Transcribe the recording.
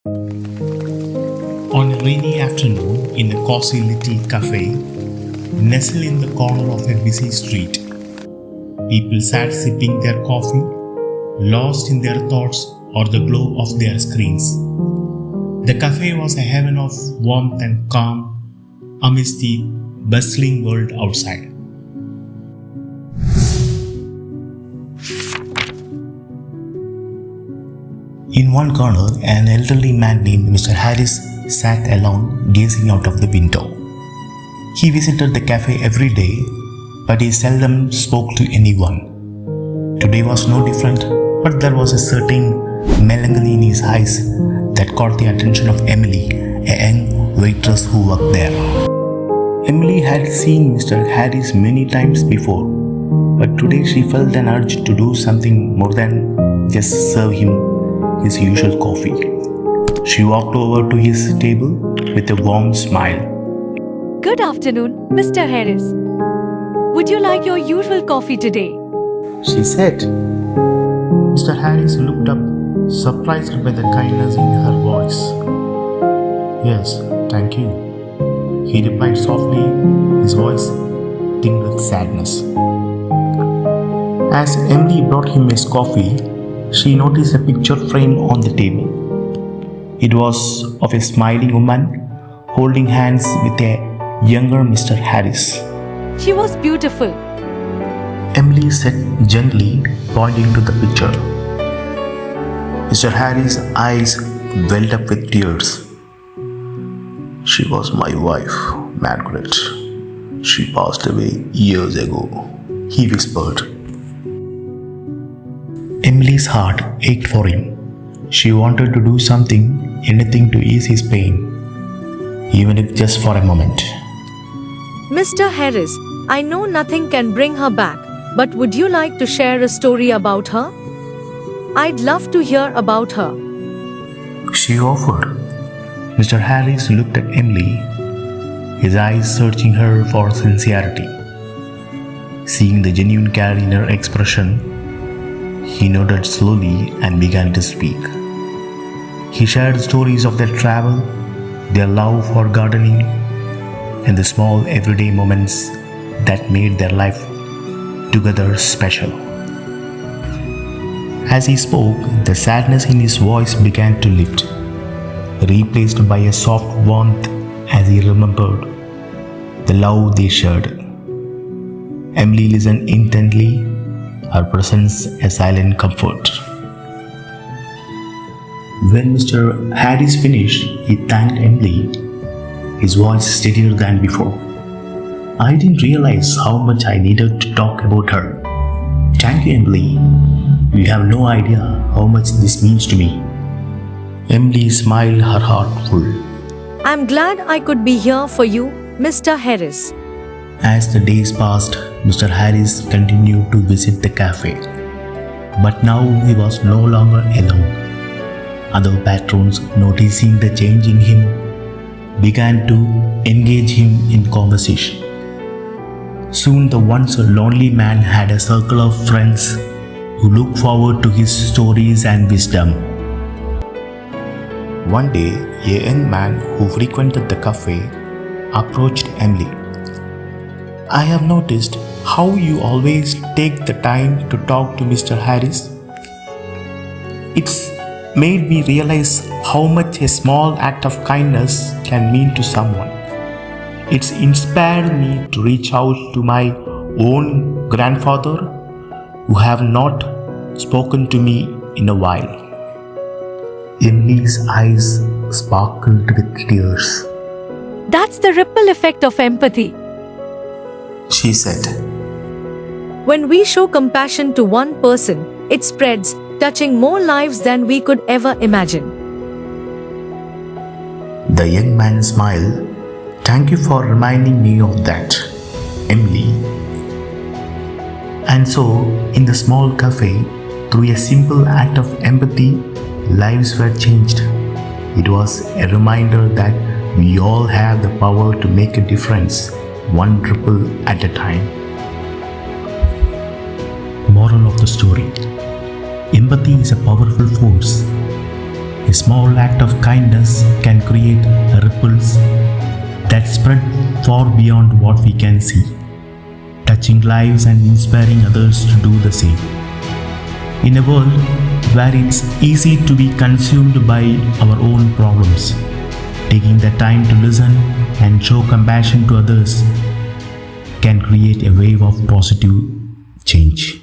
On a rainy afternoon in a cozy little cafe, nestled in the corner of a busy street, people sat sipping their coffee, lost in their thoughts or the glow of their screens. The cafe was a haven of warmth and calm amidst the bustling world outside. In one corner, an elderly man named Mr. Harris sat alone, gazing out of the window. He visited the cafe every day, but he seldom spoke to anyone. Today was no different, but there was a certain melancholy in his eyes that caught the attention of Emily, a young waitress who worked there. Emily had seen Mr. Harris many times before, but today she felt an urge to do something more than just serve him his usual coffee. She walked over to his table with a warm smile. Good afternoon, Mr. Harris. Would you like your usual coffee today? She said. Mr. Harris looked up, surprised by the kindness in her voice. Yes, thank you, he replied softly, his voice tinged with sadness. As Emily brought him his coffee, she noticed a picture frame on the table. It was of a smiling woman holding hands with a younger Mr. Harris. She was beautiful. Emily said gently, pointing to the picture. Mr. Harris' eyes welled up with tears. She was my wife, Margaret. She passed away years ago, he whispered. Emily's heart ached for him. She wanted to do something, anything to ease his pain, even if just for a moment. Mr. Harris, I know nothing can bring her back, but would you like to share a story about her? I'd love to hear about her. She offered. Mr. Harris looked at Emily, his eyes searching her for sincerity. Seeing the genuine care in her expression, he nodded slowly and began to speak. He shared stories of their travel, their love for gardening, and the small everyday moments that made their life together special. As he spoke, the sadness in his voice began to lift, replaced by a soft warmth as he remembered the love they shared. Emily listened intently, her presence a silent comfort. When Mr. Harris finished, he thanked Emily, his voice steadier than before. I didn't realize how much I needed to talk about her. Thank you, Emily. You have no idea how much this means to me. Emily smiled, her heart full. I'm glad I could be here for you, Mr. Harris. As the days passed, Mr. Harris continued to visit the cafe. But now he was no longer alone. Other patrons, noticing the change in him, began to engage him in conversation. Soon the once lonely man had a circle of friends who looked forward to his stories and wisdom. One day, a young man who frequented the cafe approached Emily. I have noticed how you always take the time to talk to Mr. Harris. It's made me realize how much a small act of kindness can mean to someone. It's inspired me to reach out to my own grandfather, who have not spoken to me in a while. Emily's eyes sparkled with tears. That's the ripple effect of empathy. She said, When we show compassion to one person, it spreads, touching more lives than we could ever imagine. The young man smiled. Thank you for reminding me of that, Emily. And so, in the small cafe, through a simple act of empathy, lives were changed. It was a reminder that we all have the power to make a difference, one ripple at a time. Moral of the story: empathy is a powerful force. A small act of kindness can create ripples that spread far beyond what we can see, touching lives and inspiring others to do the same. In a world where it's easy to be consumed by our own problems, taking the time to listen and show compassion to others can create a wave of positive change.